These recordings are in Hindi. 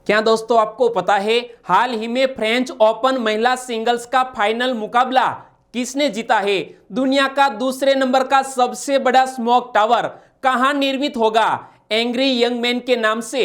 क्या दोस्तों आपको पता है हाल ही में फ्रेंच ओपन महिला सिंगल्स का फाइनल मुकाबला किसने जीता है? दुनिया का दूसरे नंबर का सबसे बड़ा स्मोक टावर कहां निर्मित होगा? एंग्री यंग मैन के नाम से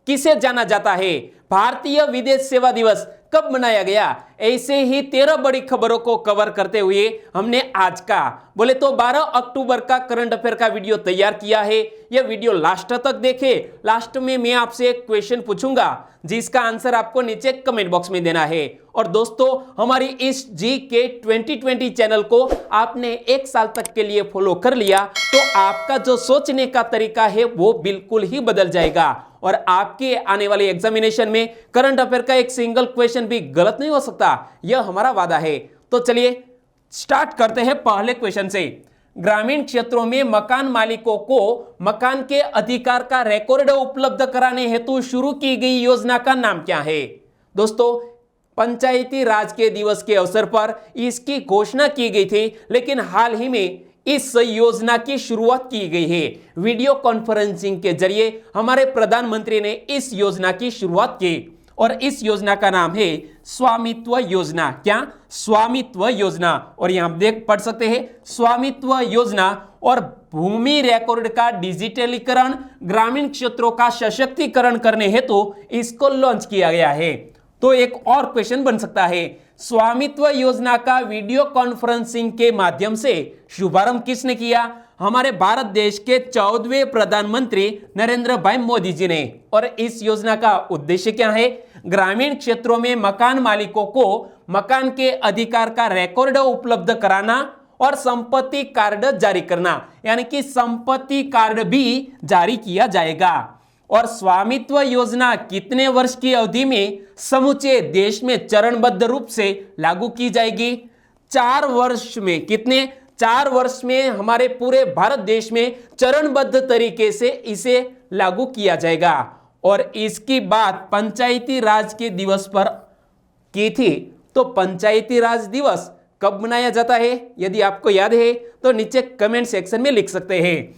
किसे जाना जाता है? भारतीय विदेश सेवा दिवस कब मनाया गया? ऐसे ही 13 बड़ी खबरों को कवर करते हुए हमने आज का बोले तो 12 अक्टूबर का करंट अफेयर का वीडियो तैयार किया है। यह वीडियो लास्ट तक देखे। लास्ट में मैं आपसे एक क्वेश्चन पूछूंगा जिसका आंसर आपको नीचे कमेंट बॉक्स में देना है। और दोस्तों हमारी इस GK 2020 चैनल को आपने एक साल तक के लिए फॉलो कर लिया तो आपका जो सोचने का तरीका है वो बिल्कुल ही बदल जाएगा और आपके आने वाले एग्जामिनेशन में करंट अफेयर का एक सिंगल क्वेश्चन भी गलत नहीं हो सकता, यह हमारा वादा है। तो चलिए स्टार्ट करते हैं पहले क्वेश्चन से। ग्रामीण क्षेत्रों में मकान मालिकों को मकान के अधिकार का रिकॉर्ड उपलब्ध कराने हेतु शुरू की गई योजना का नाम क्या है? दोस्तों पंचायती राज के दिवस के अवसर पर इसकी घोषणा की गई थी, लेकिन हाल ही में इस योजना की शुरुआत की गई है। वीडियो कॉन्फ्रेंसिंग के जरिए हमारे प्रधानमंत्री ने इस योजना की शुरुआत की और इस योजना का नाम है स्वामित्व योजना। क्या? स्वामित्व योजना। और यहां देख पढ़ सकते हैं स्वामित्व योजना और भूमि रिकॉर्ड का डिजिटलीकरण, ग्रामीण क्षेत्रों का सशक्तिकरण करने हेतु इसको लॉन्च किया गया है। तो एक और क्वेश्चन बन सकता है, स्वामित्व योजना का वीडियो कॉन्फ्रेंसिंग के माध्यम से शुभारंभ किसने किया? हमारे भारत देश के 14वें प्रधानमंत्री नरेंद्र भाई मोदी जी ने। और इस योजना का उद्देश्य क्या है? ग्रामीण क्षेत्रों में मकान मालिकों को मकान के अधिकार का रिकॉर्ड उपलब्ध कराना और संपत्ति कार्ड जारी करना, यानी कि संपत्ति कार्ड भी जारी किया जाएगा। और स्वामित्व योजना कितने वर्ष की अवधि में समूचे देश में चरणबद्ध रूप से लागू की जाएगी? 4 वर्ष में। कितने? 4 वर्ष में हमारे पूरे भारत देश में चरणबद्ध तरीके से इसे लागू किया जाएगा। और इसकी बात पंचायती राज के दिवस पर की थी। तो पंचायती राज दिवस कब मनाया जाता है? यदि आपको याद है तो नीचे कमेंट सेक्शन में लिख सकते हैं।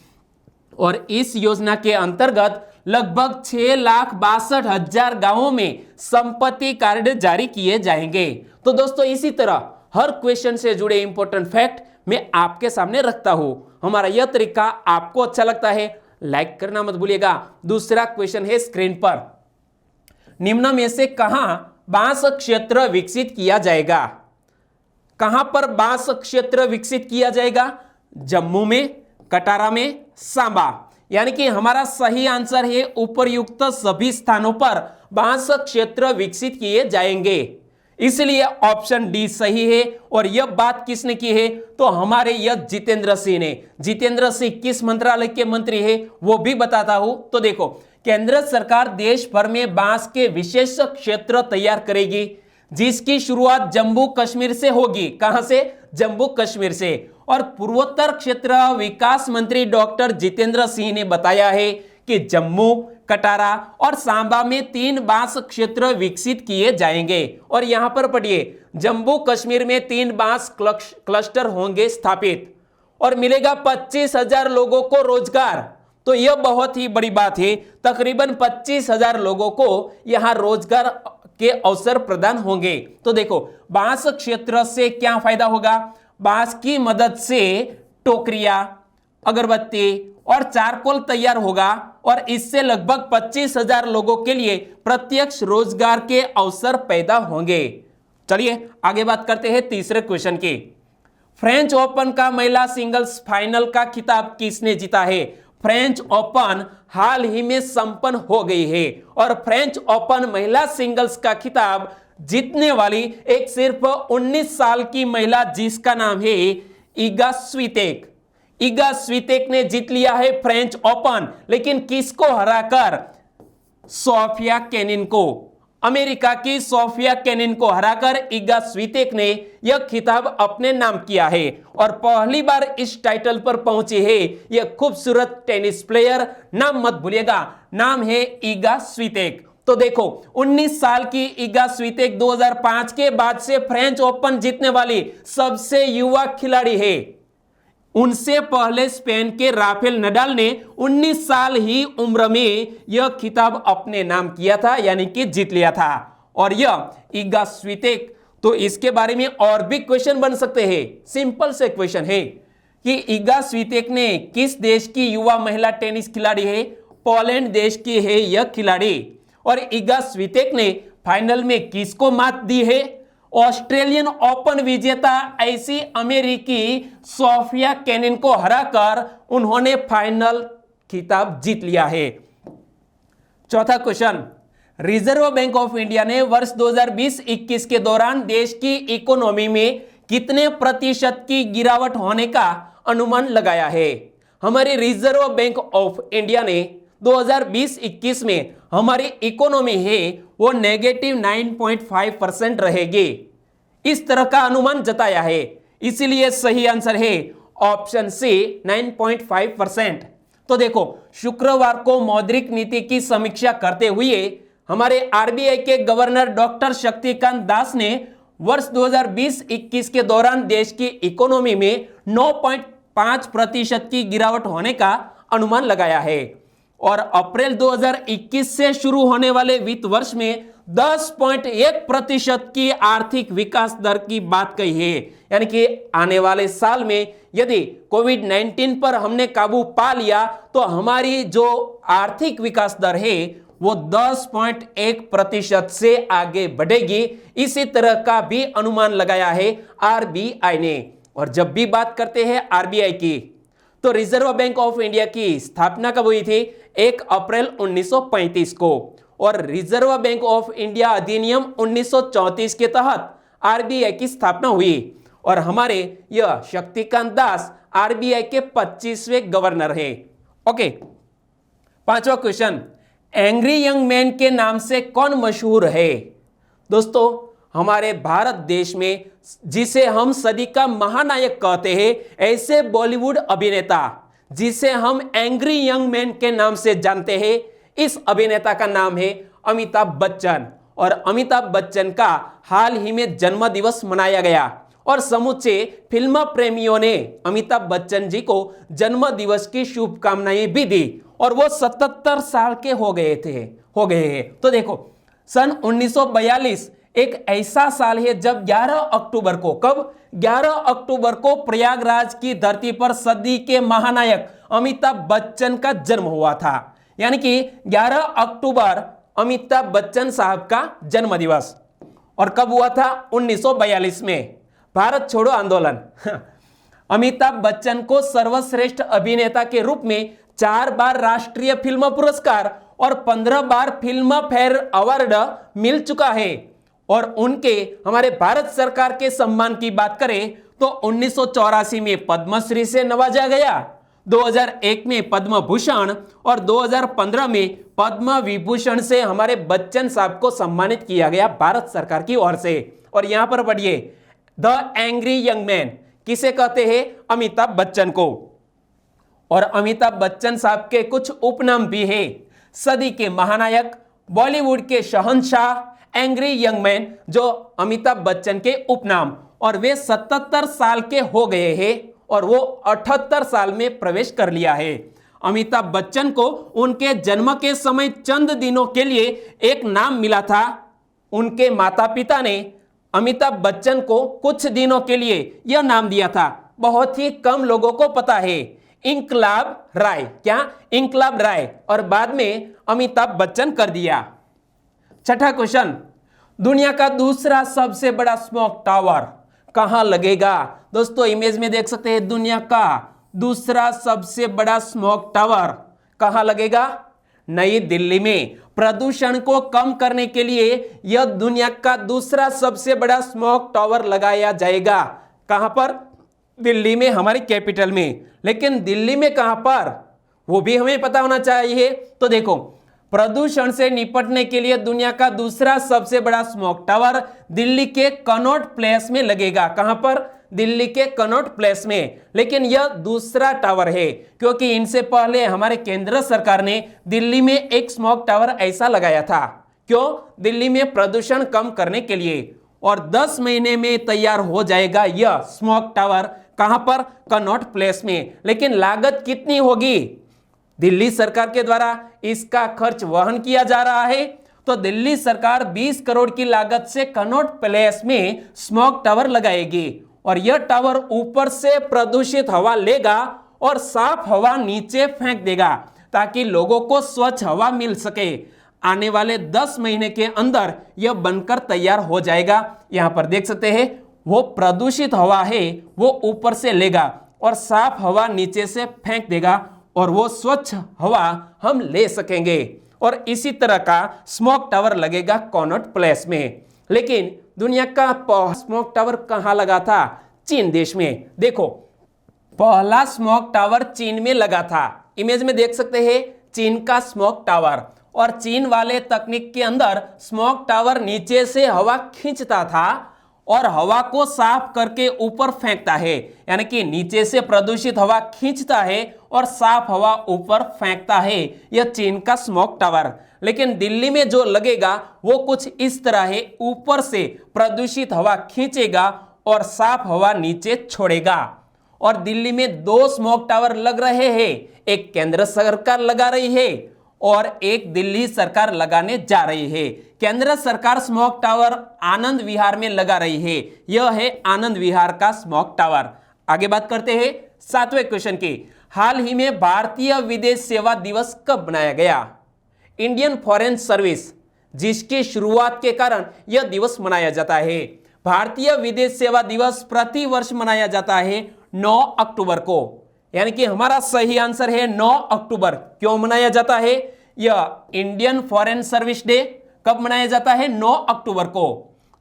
और इस योजना के अंतर्गत लगभग 6,62,000 गांवों में संपत्ति कार्ड जारी किए जाएंगे। तो दोस्तों इसी तरह हर क्वेश्चन से जुड़े इंपॉर्टेंट फैक्ट मैं आपके सामने रखता हूं। हमारा यह तरीका आपको अच्छा लगता है लाइक करना मत भूलिएगा। दूसरा क्वेश्चन है स्क्रीन पर, निम्न में से कहां बांस क्षेत्र विकसित किया जाएगा? कहां पर बांस क्षेत्र विकसित किया जाएगा? जम्मू में, कटारा में, सांबा। यानी कि हमारा सही आंसर है उपरयुक्त सभी स्थानों पर बांस क्षेत्र विकसित किए जाएंगे, इसलिए ऑप्शन डी सही है। और यह बात किसने की है? तो हमारे यह जितेंद्र सिंह ने। जितेंद्र सिंह किस मंत्रालय के मंत्री है वो भी बताता हूं। तो देखो, केंद्र सरकार देश भर में बांस के विशेष क्षेत्र तैयार करेगी जिसकी शुरुआत जम्मू कश्मीर से होगी। कहां से? जम्मू कश्मीर से। और पूर्वोत्तर क्षेत्र विकास मंत्री डॉक्टर जितेंद्र सिंह ने बताया है कि जम्मू, कटारा और सांबा में 3 बांस क्षेत्र विकसित किए जाएंगे। और यहां पर पढ़िए, जम्मू कश्मीर में 3 बांस क्लस्टर होंगे स्थापित और मिलेगा 25,000 लोगों को रोजगार। तो यह बहुत ही बड़ी बात है। तकरीबन 25,000 लोगों को यहां रोजगार के अवसर प्रदान होंगे। तो देखो, बांस क्षेत्र से क्या फायदा होगा? बांस की मदद से टोकरियां, अगरबत्ती और चारकोल तैयार होगा और इससे लगभग 25,000 लोगों के लिए प्रत्यक्ष रोजगार के अवसर पैदा होंगे। चलिए आगे बात करते हैं तीसरे क्वेश्चन की। फ्रेंच ओपन का महिला सिंगल्स फाइनल का खिताब किसने जीता है? फ्रेंच ओपन हाल ही में संपन्न हो गई है और फ्रेंच ओपन महिला सिंगल्स का खिताब जीतने वाली एक सिर्फ 19 साल की महिला जिसका नाम है इगा स्वितेक। इगा स्वितेक ने जीत लिया है फ्रेंच ओपन, लेकिन किसको हराकर? सोफिया केनिन को। अमेरिका की सोफिया केनिन को हराकर इगा स्वितेक ने यह खिताब अपने नाम किया है और पहली बार इस टाइटल पर पहुंची है यह खूबसूरत टेनिस प्लेयर। नाम मत भूलिएगा, नाम है इगा स्वितेक। तो देखो, 19 साल की इगा स्वितेक 2005 के बाद से फ्रेंच ओपन जीतने वाली सबसे युवा खिलाड़ी है। उनसे पहले स्पेन के राफेल नडाल ने 19 साल ही उम्र में यह खिताब अपने नाम किया था, यानी कि जीत लिया था। और यह इगा स्वितेक, तो इसके बारे में और भी क्वेश्चन बन सकते हैं। सिंपल से क्वेश्चन है कि इगा स्वितेक ने किस देश की युवा महिला टेनिस खिलाड़ी है? पोलैंड देश की है यह खिलाड़ी। और इगा स्वितेक ने फाइनल में किसको मात दी है? ऑस्ट्रेलियन ओपन विजेता ऐसी अमेरिकी सोफिया केनिन को हराकर उन्होंने फाइनल खिताब जीत लिया है। चौथा question, reserve bank of India ने वर्ष 2020-21 के दौरान देश की इकोनॉमी में कितने प्रतिशत की गिरावट होने का अनुमान लगाया है? हमारी रिजर्व बैंक ऑफ इंडिया ने 2020-21 में हमारी इकोनॉमी है वो नेगेटिव 9.5% रहेगी, इस तरह का अनुमान जताया है। इसीलिए सही आंसर है ऑप्शन सी 9.5%। तो देखो, शुक्रवार को मौद्रिक नीति की समीक्षा करते हुए हमारे आरबीआई के गवर्नर डॉक्टर शक्तिकांत दास ने वर्ष 2020-21 के दौरान देश की इकोनॉमी में 9.5% की गिरावट होने का अनुमान लगाया है। और अप्रैल 2021 से शुरू होने वाले वित्त वर्ष में 10.1% की आर्थिक विकास दर की बात कही है। यानी कि आने वाले साल में यदि कोविड-19 पर हमने काबू पा लिया तो हमारी जो आर्थिक विकास दर है वो 10.1% से आगे बढ़ेगी। इसी तरह का भी अनुमान लगाया है आरबीआई ने। और जब भी बात करते हैं आरबीआई की, तो रिजर्व बैंक ऑफ इंडिया की स्थापना कब हुई थी? 1 अप्रैल 1935 को। और रिजर्व बैंक ऑफ इंडिया अधिनियम 1934 के तहत आरबीआई की स्थापना हुई। और हमारे यह शक्तिकांत दास आरबीआई के 25वें गवर्नर हैं। ओके, पांचवा क्वेश्चन, एंग्री यंग मैन के नाम से कौन मशहूर है? दोस्तों, हमारे भारत देश में जिसे हम सदी का महानायक कहते हैं, ऐसे बॉलीवुड अभिनेता जिसे हम एंग्री यंग मैन के नाम से जानते हैं, इस अभिनेता का नाम है अमिताभ बच्चन। और अमिताभ बच्चन का हाल ही में जन्म दिवस मनाया गया और समूचे फिल्म प्रेमियों ने अमिताभ बच्चन जी को जन्म दिवस की शुभकामनाएं भी दी। और वो 77 साल के हो गए हैं। तो देखो, सन 1942 एक ऐसा साल है जब 11 अक्टूबर को, कब? 11 अक्टूबर को प्रयागराज की धरती पर सदी के महानायक अमिताभ बच्चन का जन्म हुआ था। यानी कि 11 अक्टूबर अमिताभ बच्चन साहब का जन्म दिवस। और कब हुआ था? 1942 में, भारत छोड़ो आंदोलन। अमिताभ बच्चन को सर्वश्रेष्ठ अभिनेता के रूप में 4 बार राष्ट्रीय फिल्म पुरस्कार और 15 बार फिल्म फेयर अवार्ड मिल चुका है। और उनके हमारे भारत सरकार के सम्मान की बात करें तो 1984 में पद्मश्री से नवाजा गया, 2001 में पद्म भूषण और 2015 में पद्म विभूषण से हमारे बच्चन साहब को सम्मानित किया गया भारत सरकार की ओर से। और यहां पर पढ़िए, द एंग्री यंग मैन किसे कहते हैं? अमिताभ बच्चन को। और अमिताभ बच्चन साहब के कुछ उपनाम भी हैं, सदी के महानायक, बॉलीवुड के शहंशाह, एंग्री यंग मैन, जो अमिताभ बच्चन के उपनाम। और वे 77 साल के हो गए हैं और वो 78 साल में प्रवेश कर लिया है। अमिताभ बच्चन को उनके जन्म के समय चंद दिनों के लिए एक नाम मिला था। उनके माता पिता ने अमिताभ बच्चन को कुछ दिनों के लिए यह नाम दिया था, बहुत ही कम लोगों को पता है, इंकलाब राय। क्या? इंकलाब राय। और बाद में अमिताभ बच्चन कर दिया। छठा क्वेश्चन, दुनिया का दूसरा सबसे बड़ा स्मोक टावर कहां लगेगा? दोस्तों, इमेज में देख सकते हैं, दुनिया का दूसरा सबसे बड़ा स्मोक टावर कहां लगेगा? नई दिल्ली में। प्रदूषण को कम करने के लिए यह दुनिया का दूसरा सबसे बड़ा स्मोक टावर लगाया जाएगा। कहां पर? दिल्ली में, हमारी कैपिटल में। लेकिन दिल्ली में कहां पर, वो भी हमें पता होना चाहिए। तो देखो, प्रदूषण से निपटने के लिए दुनिया का दूसरा सबसे बड़ा स्मोक टावर दिल्ली के कनॉट प्लेस में लगेगा। कहां पर? दिल्ली के कनॉट प्लेस में। लेकिन यह दूसरा टावर है, क्योंकि इनसे पहले हमारे केंद्र सरकार ने दिल्ली में एक स्मोक टावर ऐसा लगाया था। क्यों? दिल्ली में प्रदूषण कम करने के लिए। और 10 महीने में तैयार हो जाएगा यह स्मोक टावर कहां पर? कनॉट प्लेस में। लेकिन लागत कितनी होगी? दिल्ली सरकार के द्वारा इसका खर्च वहन किया जा रहा है। तो दिल्ली सरकार 20 करोड़ की लागत से कनॉट प्लेस में स्मॉग टावर लगाएगी और यह टावर ऊपर से प्रदूषित हवा लेगा और साफ हवा नीचे फेंक देगा ताकि लोगों को स्वच्छ हवा मिल सके। आने वाले 10 महीने के अंदर यह बनकर तैयार हो जाएगा। यहां पर देख सकते हैं, वो प्रदूषित हवा है वो ऊपर से लेगा और साफ हवा नीचे से फेंक देगा और वो स्वच्छ हवा हम ले सकेंगे। और इसी तरह का स्मॉग टावर लगेगा कनॉट प्लेस में। लेकिन दुनिया का पहला स्मॉग टावर कहां लगा था? चीन देश में। देखो, पहला स्मॉग टावर चीन में लगा था। इमेज में देख सकते हैं चीन का स्मॉग टावर। और चीन वाले तकनीक के अंदर स्मॉग टावर नीचे से हवा खींचता था और हवा को साफ करके ऊपर फेंकता है, यानी कि नीचे से प्रदूषित हवा खींचता है और साफ हवा ऊपर फेंकता है। यह चीन का स्मॉग टावर। लेकिन दिल्ली में जो लगेगा वो कुछ इस तरह है, ऊपर से प्रदूषित हवा खींचेगा और साफ हवा नीचे छोड़ेगा। और दिल्ली में 2 स्मॉग टावर लग रहे हैं, एक केंद्र सरकार लगा रही है और एक दिल्ली सरकार लगाने जा रही है। केंद्र सरकार स्मॉग टावर आनंद विहार में लगा रही है। यह है आनंद विहार का स्मॉग टावर। आगे बात करते हैं 7वें क्वेश्चन की। हाल ही में भारतीय विदेश सेवा दिवस कब मनाया गया? इंडियन फॉरेन सर्विस, जिसकी शुरुआत के कारण यह दिवस मनाया जाता है। भारतीय विदेश सेवा दिवस प्रति वर्ष मनाया जाता है 9 अक्टूबर को, यानी कि हमारा सही आंसर है 9 अक्टूबर। क्यों मनाया जाता है यह इंडियन फॉरेन सर्विस डे? कब मनाया जाता है? 9 अक्टूबर को।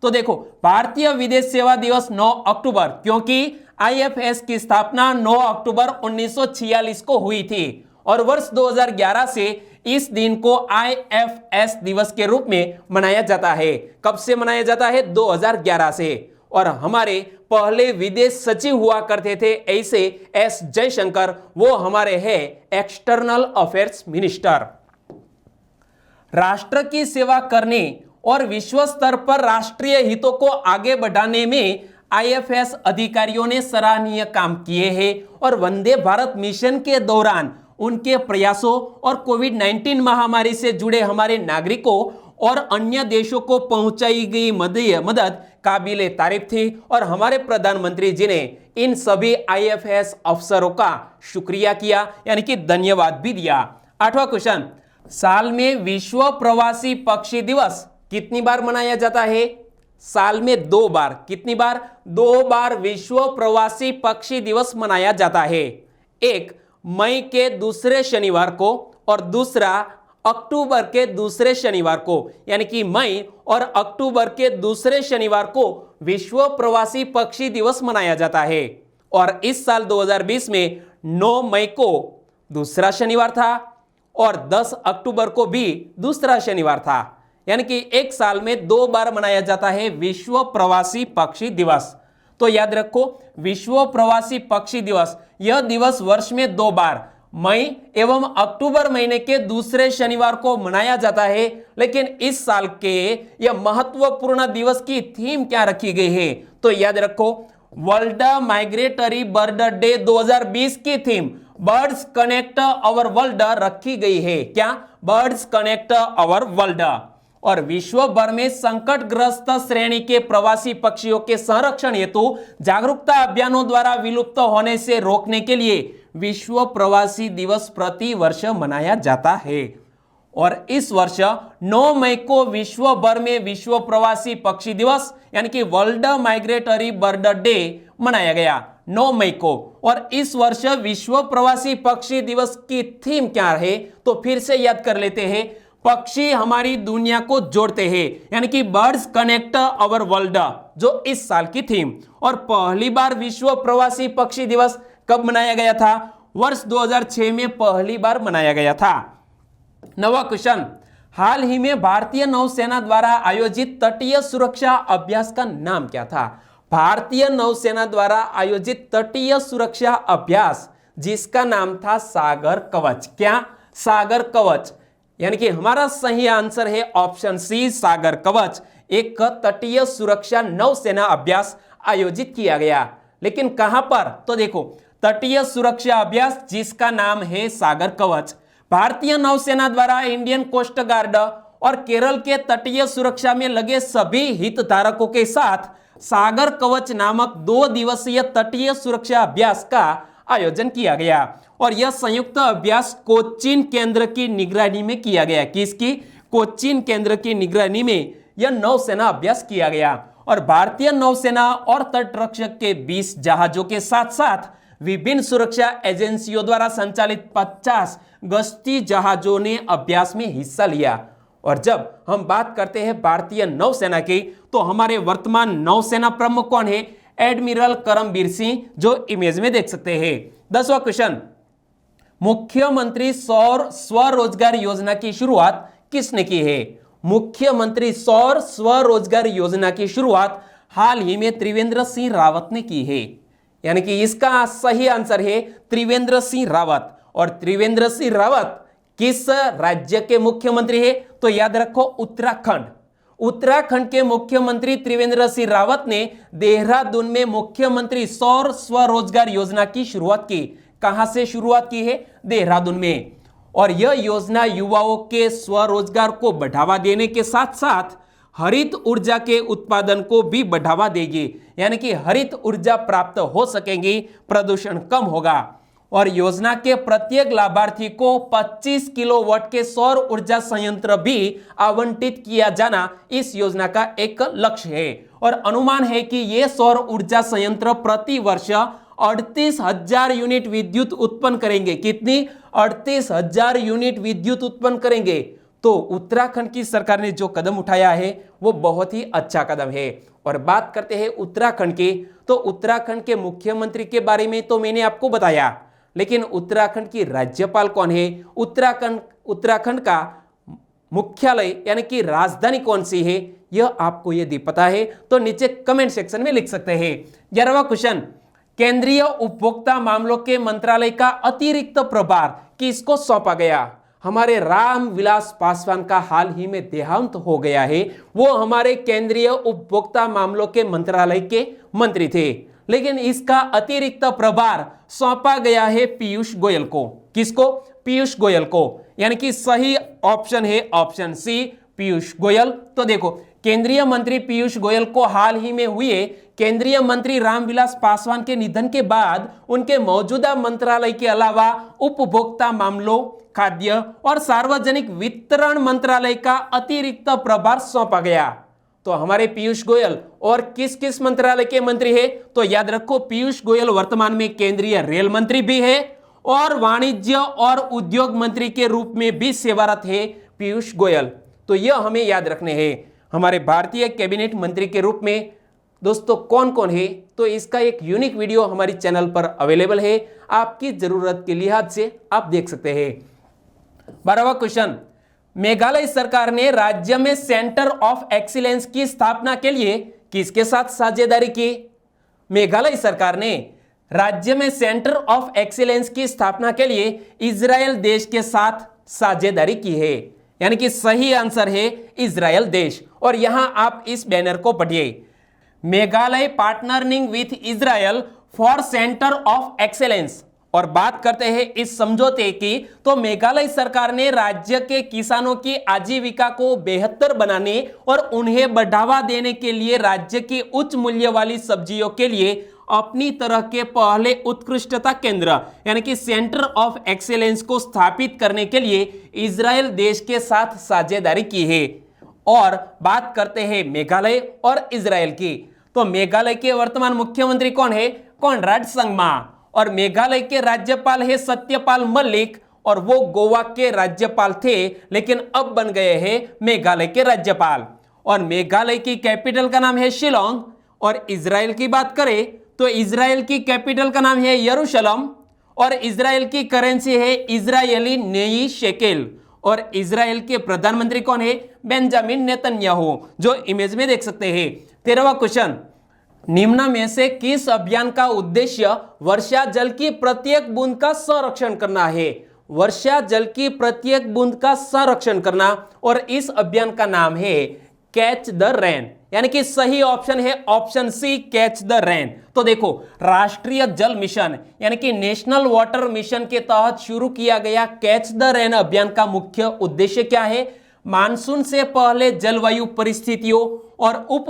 तो देखो, भारतीय विदेश सेवा दिवस 9 अक्टूबर, क्योंकि आईएफएस की स्थापना 9 अक्टूबर 1946 को हुई थी और वर्ष 2011 से इस दिन को आईएफएस दिवस के रूप में मनाया जाता है। कब से मनाया जाता है? 2011 से। और हमारे पहले विदेश सचिव हुआ करते थे ऐसे एस जयशंकर, वो हमारे हैं एक्सटर्नल अफेयर्स मिनिस्टर। राष्ट्र की सेवा करने और विश्व स्तर पर राष्ट्रीय हितों को आगे बढ़ाने में आईएफएस अधिकारियों ने सराहनीय काम किए हैं और वंदे भारत मिशन के दौरान उनके प्रयासों और कोविड-19 महामारी से जुड़े हमारे नागरिकों और अन्य देशों को पहुंचाई गई मदद काबिले तारीफ थी। और हमारे प्रधानमंत्री जी ने इन सभी आईएफएस अफसरों का शुक्रिया किया, यानी कि धन्यवाद भी दिया। 8वां क्वेश्चन, साल में विश्व प्रवासी पक्षी दिवस कितनी बार मनाया जाता है? साल में 2 बार। कितनी बार? 2 बार विश्व प्रवासी पक्षी दिवस मनाया जाता है। एक मई के दूसरे शनिवार को और दूसरा अक्टूबर के दूसरे शनिवार को, यानी कि मई और अक्टूबर के दूसरे शनिवार को विश्व प्रवासी पक्षी दिवस मनाया जाता है। और इस साल 2020 में 9 मई को दूसरा शनिवार था और 10 अक्टूबर को भी दूसरा शनिवार था, यानी कि एक साल में 2 बार मनाया जाता है विश्व प्रवासी पक्षी दिवस। तो याद रखो, विश्व प्रवासी पक्षी दिवस, यह दिवस वर्ष में 2 बार मई एवं अक्टूबर महीने के दूसरे शनिवार को मनाया जाता है। लेकिन इस साल के यह महत्वपूर्ण दिवस की थीम क्या रखी गई है? तो याद रखो, वर्ल्ड माइग्रेटरी बर्ड डे 2020 की थीम बर्ड्स कनेक्ट अवर वर्ल्ड रखी गई है। क्या? बर्ड्स कनेक्ट अवर वर्ल्ड। और विश्व भर में संकटग्रस्त श्रेणी के प्रवासी पक्षियों के संरक्षण हेतु जागरूकता अभियानों द्वारा विलुप्त होने से रोकने के लिए विश्व प्रवासी दिवस प्रति वर्ष मनाया जाता है। और इस वर्ष 9 मई को विश्व भर में विश्व प्रवासी पक्षी दिवस यानी कि वर्ल्ड माइग्रेटरी बर्ड डे मनाया गया 9 मई को। और इस वर्ष विश्व प्रवासी पक्षी दिवस की थीम क्या है? तो फिर से याद कर लेते हैं, पक्षी हमारी दुनिया को जोड़ते हैं, यानी कि बर्ड्स कनेक्ट अवर वर्ल्ड, जो इस साल की थीम। और पहली बार विश्व प्रवासी पक्षी दिवस कब मनाया गया था? वर्ष 2006 में पहली बार मनाया गया था। 9वां क्वेश्चन, हाल ही में भारतीय नौसेना द्वारा आयोजित तटीय सुरक्षा अभ्यास का नाम क्या था? भारतीय नौसेना द्वारा आयोजित तटीय सुरक्षा अभ्यास जिसका नाम था सागर कवच। क्या? सागर कवच, यानी कि हमारा सही आंसर है ऑप्शन सी, सागर कवच। एक तटीय सुरक्षा नौसेना अभ्यास आयोजित किया गया। लेकिन कहां पर? तो देखो, तटीय सुरक्षा अभ्यास जिसका नाम है सागर कवच, भारतीय नौसेना द्वारा इंडियन कोस्ट गार्ड और केरल के तटीय सुरक्षा में लगे सभी हितधारकों के साथ सागर कवच नामक 2 दिवसीय तटीय सुरक्षा अभ्यास का आयोजन किया गया। और यह संयुक्त अभ्यास कोचीन केंद्र की निगरानी में किया गया। किसकी? कोचीन केंद्र की निगरानी में यह नौसेना अभ्यास किया गया। और भारतीय नौसेना और तटरक्षक के 20 जहाजों के साथ साथ विभिन्न सुरक्षा एजेंसियों द्वारा संचालित 50 गश्ती जहाजों ने अभ्यास में हिस्सा लिया। और जब हम बात करते हैं भारतीय नौसेना की, तो हमारे वर्तमान नौसेना प्रमुख कौन है? एडमिरल करमबीर सिंह, जो इमेज में देख सकते हैं। 10वां क्वेश्चन, मुख्यमंत्री सौर स्वरोजगार योजना की शुरुआत किसने की है? मुख्यमंत्री सौर स्वरोजगार योजना की शुरुआत हाल ही में त्रिवेंद्र सिंह रावत ने की है। यानी कि इसका सही आंसर है त्रिवेंद्र सिंह रावत। और त्रिवेंद्र सिंह रावत किस राज्य के मुख्यमंत्री है? तो याद रखो, उत्तराखंड। उत्तराखंड के मुख्यमंत्री त्रिवेंद्र सिंह रावत ने देहरादून में मुख्यमंत्री सौर स्वरोजगार योजना की शुरुआत की। कहां से शुरुआत की है? देहरादून में। और यह योजना युवाओं के स्वरोजगार को बढ़ावा देने के साथ साथ हरित ऊर्जा के उत्पादन को भी बढ़ावा देगी। यानी कि हरित ऊर्जा प्राप्त हो सकेगी, प्रदूषण कम होगा। और योजना के प्रत्येक लाभार्थी को 25 किलोवाट के सौर ऊर्जा संयंत्र भी आवंटित किया जाना इस योजना का एक लक्ष्य है। और अनुमान है कि ये सौर ऊर्जा संयंत्र प्रति वर्ष 38,000 यूनिट विद्युत उत्पन्न करेंगे। कितनी? 38,000 यूनिट विद्युत उत्पन्न करेंगे। तो उत्तराखंड की सरकार ने जो कदम उठाया है वो बहुत ही अच्छा कदम है। और बात करते हैं उत्तराखंड की, तो उत्तराखंड के मुख्यमंत्री के बारे में तो मैंने आपको बताया, लेकिन उत्तराखंड की राज्यपाल कौन है? उत्तराखंड का मुख्यालय यानी कि राजधानी कौन सी है? यह आपको यदि पता है तो नीचे कमेंट सेक्शन में लिख सकते हैं। 11वां क्वेश्चन, केंद्रीय उपभोक्ता मामलों के मंत्रालय का अतिरिक्त प्रभार किसको सौंपा गया? हमारे रामविलास पासवान का हाल ही में देहांत हो गया है। वो हमारे केंद्रीय उपभोक्ता मामलों के मंत्रालय के मंत्री थे, लेकिन इसका अतिरिक्त प्रभार सौंपा गया है पीयूष गोयल को। किसको? पीयूष गोयल को। यानी कि सही ऑप्शन है ऑप्शन सी, पीयूष गोयल। तो देखो, केंद्रीय मंत्री पीयूष गोयल को हाल ही में हुए केंद्रीय मंत्री रामविलास पासवान के निधन के बाद उनके मौजूदा मंत्रालय के अलावा उपभोक्ता मामलों, खाद्य और सार्वजनिक वितरण मंत्रालय का अतिरिक्त प्रभार सौंपा गया। तो हमारे पीयूष गोयल और किस किस मंत्रालय के मंत्री है? तो याद रखो, पीयूष गोयल वर्तमान में केंद्रीय रेल मंत्री भी है और वाणिज्य और उद्योग मंत्री के रूप में भी सेवारत है पीयूष गोयल। तो यह हमें याद रखने हैं। हमारे भारतीय कैबिनेट मंत्री के रूप में दोस्तों कौन कौन है? तो इसका एक यूनिक वीडियो हमारी चैनल पर अवेलेबल है, आपकी जरूरत के लिहाज से आप देख सकते हैं। 12वां क्वेश्चन, मेघालय सरकार ने राज्य में सेंटर ऑफ एक्सीलेंस की स्थापना के लिए किसके साथ साझेदारी की? मेघालय सरकार ने राज्य में सेंटर ऑफ एक्सीलेंस की स्थापना के लिए इजराइल देश के साथ साझेदारी की है। यानी कि सही आंसर है इजराइल देश। और यहां आप इस बैनर को पढ़िए, Meghalaya partnering with Israel for centre of excellence. और बात करते हैं इस समझौते की, तो मेघालय सरकार ने राज्य के किसानों की आजीविका को बेहतर बनाने और उन्हें बढ़ावा देने के लिए राज्य की उच्च मूल्य वाली सब्जियों के लिए अपनी तरह के पहले उत्कृष्टता केंद्र यानी कि सेंटर ऑफ एक्सीलेंस को स्थापित करने के लिए इजराइल देश के साथ साझेदारी की है। और बात करते हैं मेघालय और इजराइल की, तो मेघालय के वर्तमान मुख्यमंत्री कौन है? कॉनराड संगमा। और मेघालय के राज्यपाल है सत्यपाल मलिक, और वो गोवा के राज्यपाल थे लेकिन अब बन गए हैं मेघालय के राज्यपाल। और मेघालय की कैपिटल का नाम है शिलोंग। और इजराइल की बात करें तो इजराइल की कैपिटल का नाम है यरूशलेम। और इजराइल की करेंसी है इजरायली नई शेकेल। और इजराइल के प्रधानमंत्री कौन है? बेंजामिन नेतन्याहू, जो इमेज में देख सकते हैं। 13वां क्वेश्चन, निम्न में से किस अभियान का उद्देश्य वर्षा जल की प्रत्येक बूंद का संरक्षण करना है? वर्षा जल की प्रत्येक बूंद का संरक्षण करना। और इस अभियान का नाम है कैच द रेन, यानी कि सही ऑप्शन है option C catch the rain. तो देखो, राष्ट्रीय जल मिशन यानी कि नेशनल वाटर मिशन के तहत शुरू किया गया कैच द रेन अभियान का मुख्य उद्देश्य क्या है? मानसून से पहले जलवायु परिस्थितियों और उप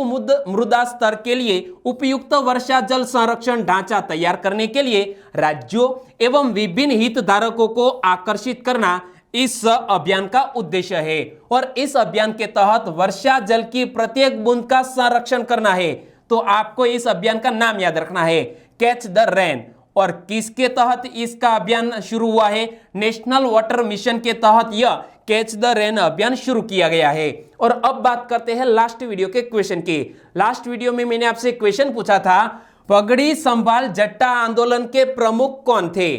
मृदा स्तर के लिए उपयुक्त वर्षा जल संरक्षण ढांचा तैयार करने के लिए राज्यों एवं विभिन्न हितधारकों को आकर्षित करना इस अभियान का उद्देश्य है। और इस अभियान के तहत वर्षा जल की प्रत्येक बूंद का संरक्षण करना है। तो आपको इस अभियान का नाम याद रखना है, कैच द रेन। और किसके तहत इसका अभियान शुरू हुआ है? नेशनल वाटर मिशन के तहत यह कैच द रेन अभियान शुरू किया गया है। और अब बात करते हैं लास्ट वीडियो के क्वेश्चन की। लास्ट वीडियो में मैंने आपसे क्वेश्चन पूछा था, पगड़ी संभाल जट्टा आंदोलन के प्रमुख कौन थे?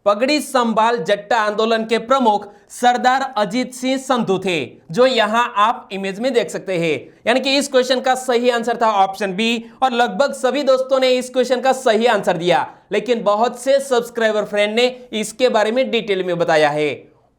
पगड़ी संभाल जट्टा आंदोलन के प्रमुख सरदार अजीत सिंह संधू थे, जो यहां आप इमेज में देख सकते हैं। यानी कि इस क्वेश्चन का सही आंसर था ऑप्शन बी। और लगभग सभी दोस्तों ने इस क्वेश्चन का सही आंसर दिया, लेकिन बहुत से सब्सक्राइबर फ्रेंड ने इसके बारे में डिटेल में बताया है।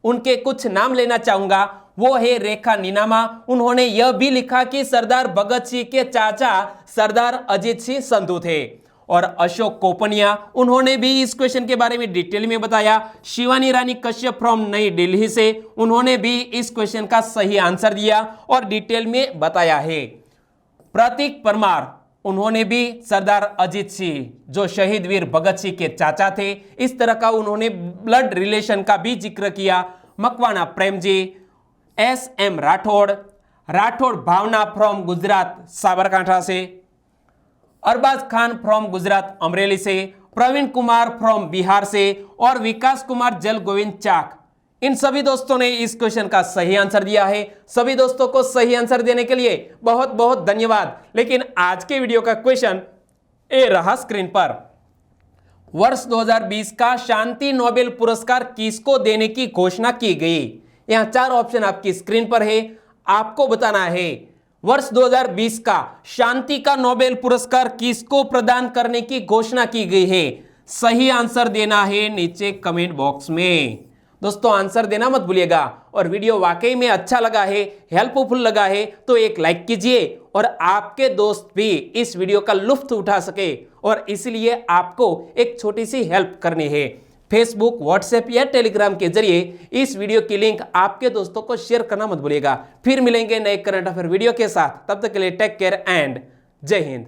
उनके कुछ नाम लेना चाहूंगा। वो है रेखा नीनामा, उन्होंने यह भी लिखा कि सरदार भगत सिंह के चाचा सरदार अजीत सिंह संधू थे। और अशोक कोपनिया, उन्होंने भी इस क्वेश्चन के बारे में डिटेल में बताया। शिवानी रानी कश्यप फ्रॉम नई दिल्ली से, उन्होंने भी इस क्वेश्चन का सही आंसर दिया और डिटेल में बताया है। प्रतीक परमार, उन्होंने भी सरदार अजीत सिंह जो शहीद वीर भगत सिंह के चाचा थे, इस तरह का उन्होंने ब्लड रिलेशन का भी जिक्र किया। मकवाना प्रेम जी, एस.एम. राठौड़ भावना फ्रॉम गुजरात साबरकांठा से, अरबाज खान फ्रॉम गुजरात अमरेली से, प्रवीण कुमार फ्रॉम बिहार से और विकास कुमार जल गोविंद चाक, इन सभी दोस्तों ने इस क्वेश्चन का सही आंसर दिया है। सभी दोस्तों को सही आंसर देने के लिए बहुत बहुत धन्यवाद। लेकिन आज के वीडियो का क्वेश्चन ए रहा स्क्रीन पर। वर्ष 2020 का शांति नोबेल पुरस्कार किसको देने की घोषणा की गई? यहां 4 ऑप्शन आपकी स्क्रीन पर है, आपको बताना है वर्ष 2020 का शांति का नोबेल पुरस्कार किसको प्रदान करने की घोषणा की गई है। सही आंसर देना है नीचे कमेंट बॉक्स में। दोस्तों आंसर देना मत भूलिएगा। और वीडियो वाकई में अच्छा लगा है, हेल्पफुल लगा है तो एक लाइक कीजिए और आपके दोस्त भी इस वीडियो का लुत्फ उठा सके। और इसलिए आपको एक छोटी सी हेल्प करनी है, फेसबुक, व्हाट्सएप या टेलीग्राम के जरिए इस वीडियो की लिंक आपके दोस्तों को शेयर करना मत भूलिएगा। फिर मिलेंगे नए करंट अफेयर वीडियो के साथ, तब तक के लिए टेक केयर एंड जय हिंद।